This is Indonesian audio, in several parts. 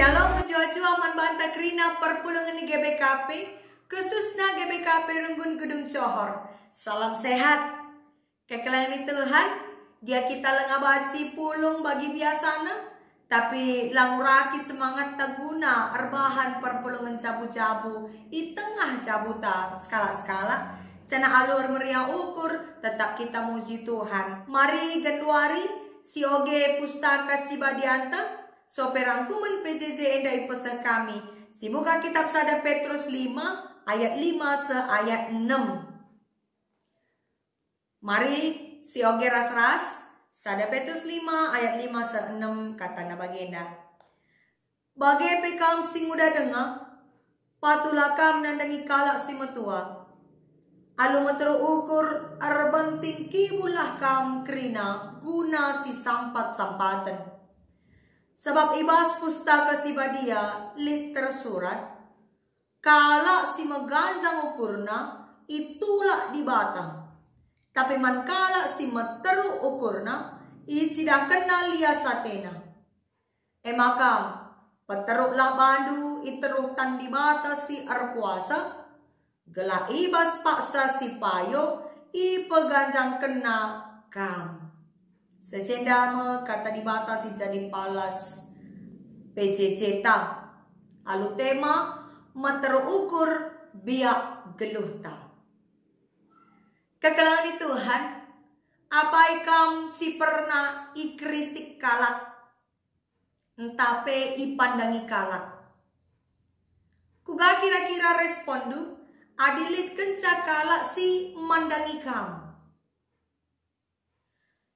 Shalom menjuaju aman banta krina perpulungan di GBKP khususnya GBKP Runggun Gedung Johor. Salam sehat. Kekelangan Tuhan, dia kita lengabaci pulung bagi biasana, tapi languraki semangat taguna arbahan perpulungan jabu-jabu di tengah jabuta skala-skala. Cana alur meriah ukur, tetap kita muji Tuhan. Mari genduari si oge pustaka si badianta. Sope rangkuman PJJ endai pesan kami. Simuka kitab Sada Petrus 5 ayat 5 se ayat 6. Mari si oge ras-ras. Sada Petrus 5 ayat 5 se 6 kata na bagenda. Bagai pekam sing udah dengar, patulah kam nandangi kalak si metua. Alu metero ukur arbenting kibulah kam krina guna si sampat-sampatan. Sebab ibas pustaka si badia lit tersurat, kala si meganjang ukurna itulah dibata. Tapi man kala si meteru ukurna icida kena liasatena. Maka peteruklah bandu iteruk tan dibata si arkuasa, gela ibas paksa si payo ipeganjang kena kam. Secendama kata dibatasi jadi palas PJJ ta. Alu tema meterukur biak geluh ta. Kekelangan Tuhan, apa ikam si pernah ikritik kalak, entape ipandangi kalak. Kuga kira-kira respondu adilit kenca kalak si mandangi kam.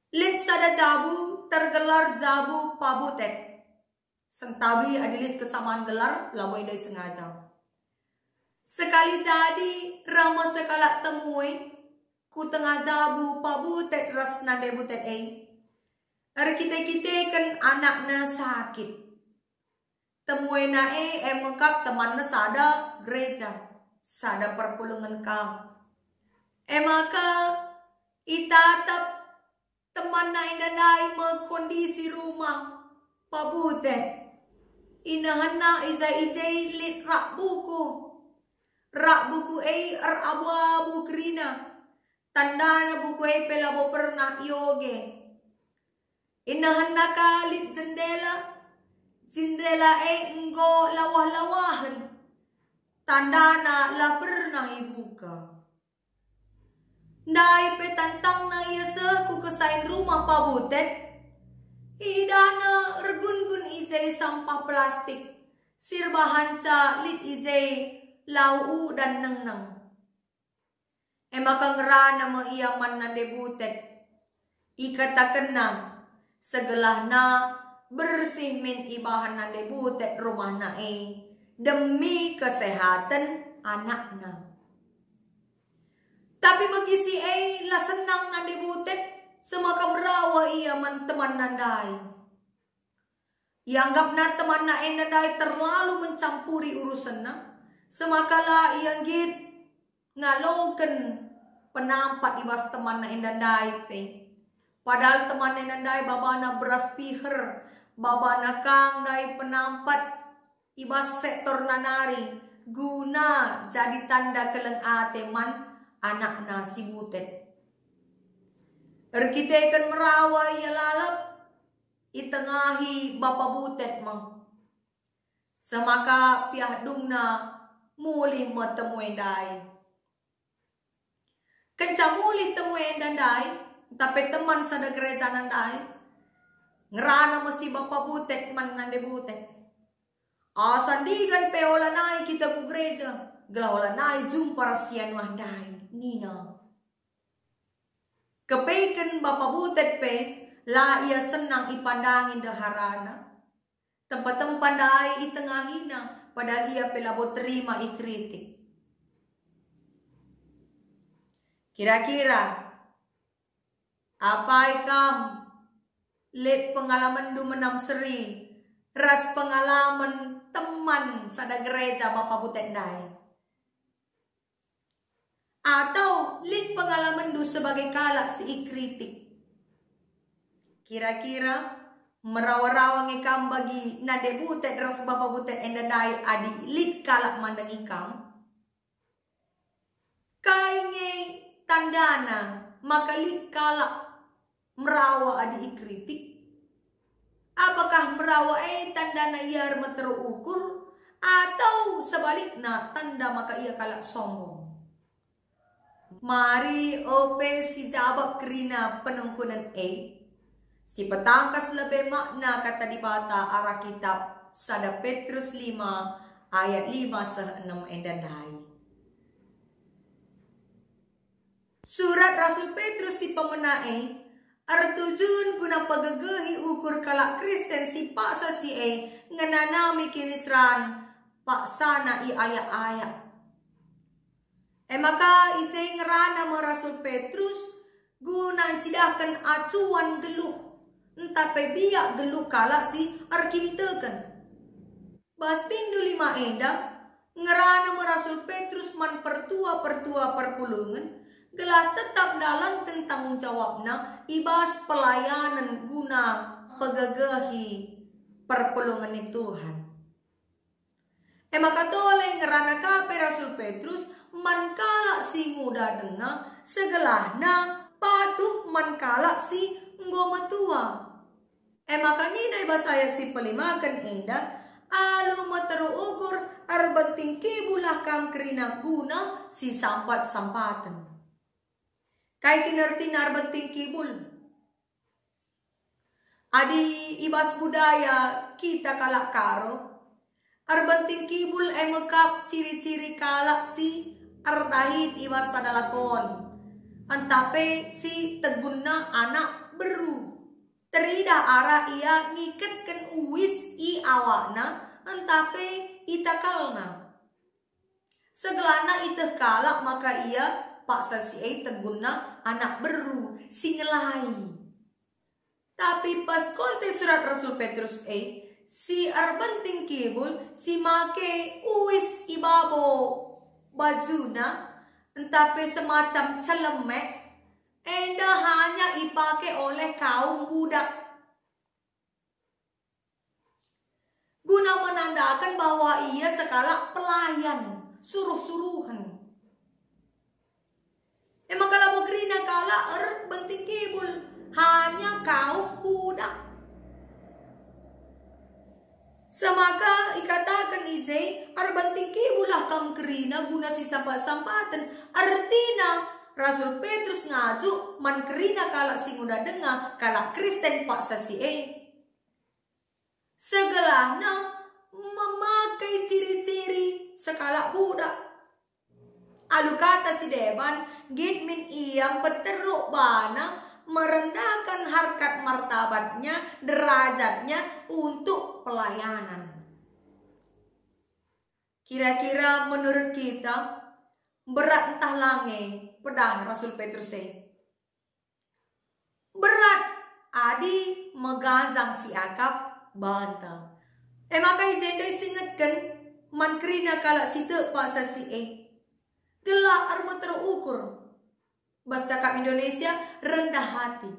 Lit sada jabu tergelar jabu pabutet. Sentabi adilit kesamaan gelar laboy dari sengaja. Sekali jadi rama sekalak temui ku tengah jabu pabutet ras nade butet Kita kan anaknya sakit. Temui nae emekap temannya sada gereja, sada perpulungan kam. Maka itatap teman na inanay kondisi rumah pabutet. Inahan na izay lit rak buku. Rak buku ar abu-abu krina. Tanda na buku pelabo pernah yoge. Inahan na kalit jendela. Jendela enggo lawah-lawahan. Tanda na la pernah ibuka. Dai petantang na iya ku kesain rumah pabutet. Idana ergun-gun ijay sampah plastik. Sirbahan ca lit ijay lau dan neng-neng. Maka ngerana mo iya man na debutet. Ikatakan na segelah na bersih min ibahan na debutet rumah na demi kesehatan anak na. Tapi bagi si lah senang na debutet, semaka merawa ia man teman nandai. Ianggap na teman na nandai terlalu mencampuri urusan na, semakala iang git ngaloken penampat ibas teman na nandai pe. Padahal teman na nandai babana beras piher, babana kang dai penampat ibas sektor nanari, guna jadi tanda keleng ateman anak nasi butet. Kita akan merawa ia lalap itengahi bapa butet mah. Semaka piah dumna mulih metemui dai. Kenca mulih temui dai, tapi teman sada gereja nandai. Ngerana mesti bapa butet man nande butet. Sandigan peola nai kita ku gereja. Gelaulah nai jumpa rasian wahdai. Nina. Kepeiken bapa butet pe la ia senang ipandangin daharana. Tempat-tempat dai itengahina padahal ia pelabo terima ikritik. Kira-kira apa ikam let pengalaman du menam seri ras pengalaman teman sada gereja bapa butet dai. Atau lit pengalaman du sebagai kalak si ikritik. Kira-kira Merawa-rawa ngikam bagi nade butet ras bapa butet enda dai adi lit kalak mandang ikam. Kainge tandana maka lit kalak merawa adi ikritik. Apakah merawa tandana ia terukur atau sebaliknya tanda maka ia kalak sombong. Mari ope si jawab kerina penungkunan si petangkas lebih makna kata di bata arah kitab Sada Petrus 5 ayat 5-6 endandai. Surat Rasul Petrus si pemenai artujun guna pagagehi ukur kalak Kristen si paksa si ngenanami kinisran paksana i ayat-ayat. Maka ise ngerana Rasul Petrus guna cidahkan acuan geluh entape biak geluh kalak si arkinitekan. Bas pindu 5 enda ngerana Rasul Petrus man pertua perpulungan gelah tetap dalam tanggung jawabna ibas pelayanan guna pegagahi perpulungan Tuhan. Maka toleh ngerana kape Rasul Petrus man kalak si muda dengar segelahna patuh man kalak si ngoma tua. Maka nina bahasa ayat si pelimakan enda alu materu ukur arbenting kibulah kam kerina guna si sampat-sampatan. Kai kinerti narbenting kibul. Adi ibas budaya kita kalak karo arbenting kibul mekap ciri-ciri kalak si ardahid ibas sadalakon. Antape si teguna anak beru. Terida arah ia ngiketken uwis i awakna antape itakalna. Segelana iteh kalak maka ia paksa si teguna anak beru singelai. Tapi pas konteks surat Rasul Petrus si arbenting kibul si make uwis ibabo bajuna entape semacam celemek enda hanya ipake oleh kaum budak guna menandakan bahwa ia sekala pelayan suruh-suruhan. Emang kalau kerina kala benting kibul hanya kaum budak. Semaka ikatakan izay arbanting kibulah kam kerina guna si sampat-sampatan. Artina Rasul Petrus ngaju man kerina kala si muda dengar kala Kristen paksa si segelahna memakai ciri-ciri sekala budak. Alu kata si Deban gitmin iyang peteruk bana merendahkan harkat martabatnya, derajatnya untuk pelayanan. Kira-kira menurut kita berat entah lange pedah Rasul Petrus berat adi megazang si akap banta. Maka izin singetkan man kerina kalak situ paksa si gelak arma terukur. Bahasa cakap Indonesia rendah hati.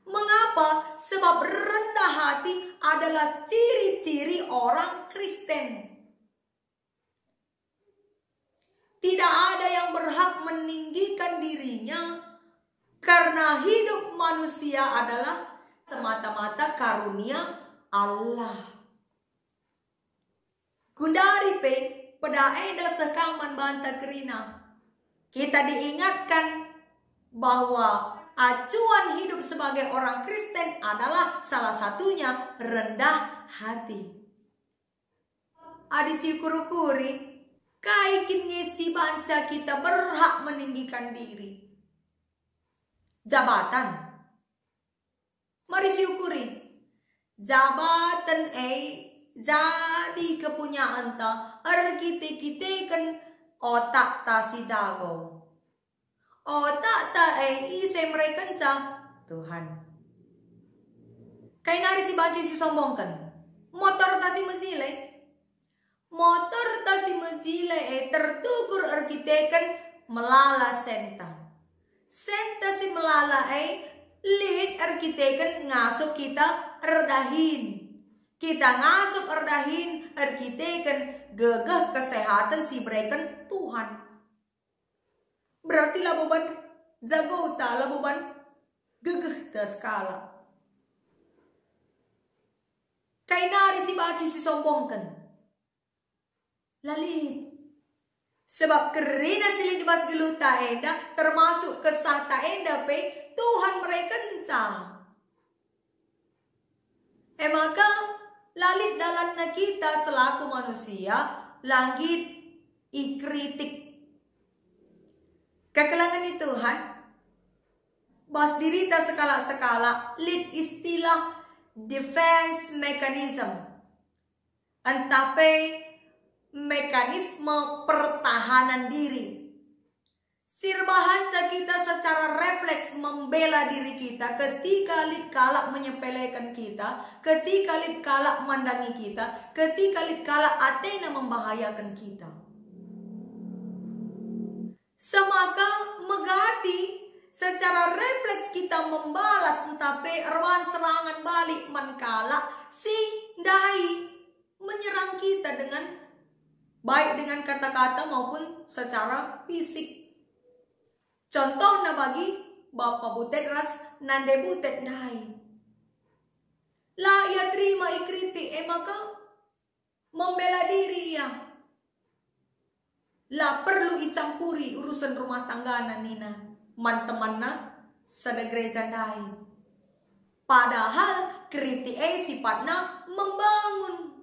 Mengapa? Sebab rendah hati adalah ciri-ciri orang Kristen. Tidak ada yang berhak meninggikan dirinya karena hidup manusia adalah semata-mata karunia Allah. Gundari pe pada eda sekaman banta kerina. Kita diingatkan bahwa acuan hidup sebagai orang Kristen adalah salah satunya rendah hati. Adisi kurukuri, kaikin ngesi banca kita berhak meninggikan diri. Jabatan. Mari syukuri. Jabatan jadi kepunyaan ta. Kita kan otak ta si jago. Otak ta isi mereka Tuhan. Kay nari si baci si sombongkan. Motor ta si mezile. Motor ta si mezile tertukur arkitekan melala senta. Senta si melala Lid kita ngasup kita erdahin. Kita ngasup erdahin kita gegeh kesehatan si berikan Tuhan. Berarti lah beban jago ta lah beban gegeh ta skala. Kainari si baci si sombongkan. Lalit. Sebab kerana sila dibas geluta enda termasuk kesata enda pe Tuhan mereka maka lalit dalam kita selaku manusia langit ikritik. Kekelangan itu Tuhan bas dirita sekala-sekala lit istilah defense mechanism. Antape mekanisme pertahanan diri. Sirbahanca kita secara refleks membela diri kita ketika lid kalak menyepelekan kita, ketika lid kalak mandangi kita, ketika lid kalak Athena membahayakan kita. Semaka megati secara refleks kita membalas entape erwan serangan balik mankala si dai menyerang kita dengan baik dengan kata-kata maupun secara fisik. Contohnya bagi Bapak butet ras nande butet dai. Lah ia terima ikritik maka membela diri ya. Lah perlu icampuri urusan rumah tangga nina man-temanna sada gereja dai. Padahal kritik sifatnya membangun.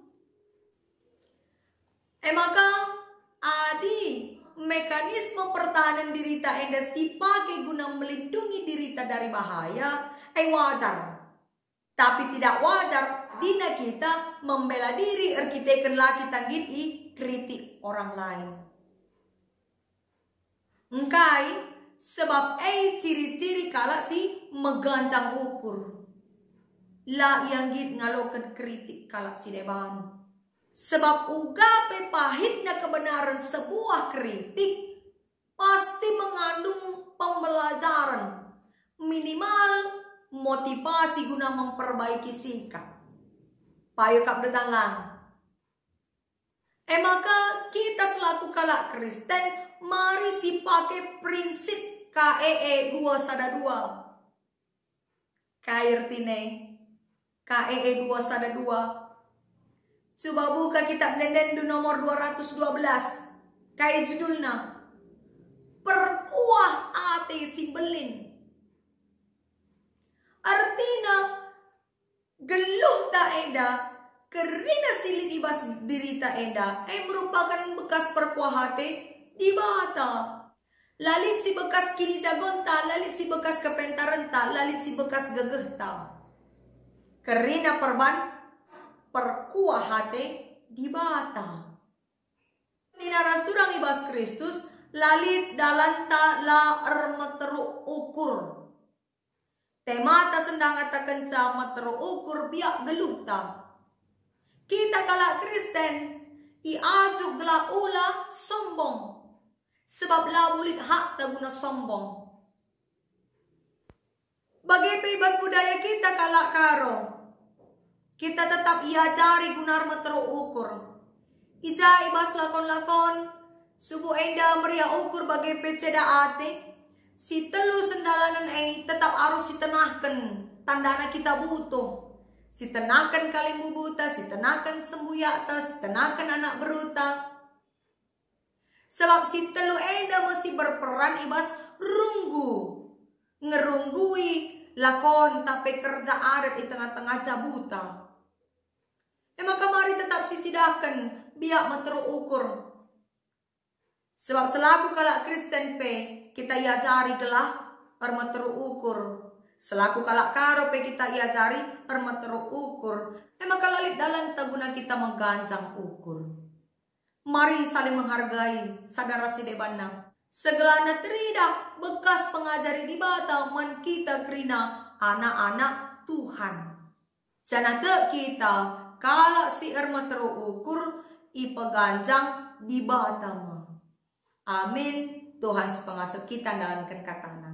Maka adi mekanisme pertahanan diri ta enda sipake guna melindungi diri ta dari bahaya wajar. Tapi tidak wajar dina kita membela diri kita laki tanggit i kritik orang lain. Engkai sebab ciri-ciri kala si megancang ukur. La yang git ngalokan kritik kala si deban. Sebab ugape pahitnya kebenaran sebuah kritik pasti mengandung pembelajaran. Minimal motivasi guna memperbaiki sikap. Payo kap detalang. Maka kita selaku kalak Kristen mari si pakai prinsip KEE 212. Kairtine KEE 212. Coba buka kitab Nendendu nomor 212. Kayak judulnya Perkuah ate si belin. Artinya geluh ta eda kerina silid ibas dirita eda merupakan bekas perkuah hati di bata. Lalit si bekas kini jagonta, lalit si bekas kepentarenta, lalit si bekas gegehta. Kerina perkuah hati di bata. Ninaras turang ibas Kristus lalit dalanta la ermeteru ukur. Temata sendang ata kenca meteru ukur biak geluhta. Kita kala Kristen iajuk gela ula sombong. Sebab la ulit hak ta guna sombong. Bagi bebas budaya kita kala karo. Kita tetap iajari gunar meteru ukur. Ija ibas lakon-lakon. Subuh enda meria ukur bagi peceda ate. Si telu sendalanan tetap harus ditenahkan. Tandana kita butuh. Si tenakan kalimu buta, si tenakan sembuya atas, si tenakan anak beruta. Sebab si telu enda mesti berperan ibas runggu. Ngerunggui lakon tapi kerja adat di tengah-tengah cabuta. Maka mari tetap sicidakan biak meteru ukur. Sebab selaku kalak Kristen kita iajari gelah permeteru ukur. Selaku kalak karo kita iajari permeteru ukur. Maka lalit dalam taguna kita menggancang ukur. Mari saling menghargai saudara si debana. Segelana teridak bekas pengajari di bata man kita kerina anak-anak Tuhan. Jangan kita kalau si ermeteru ukur ipeganjang di bata. Amin. Tuhan sepengasuh kita dalam kata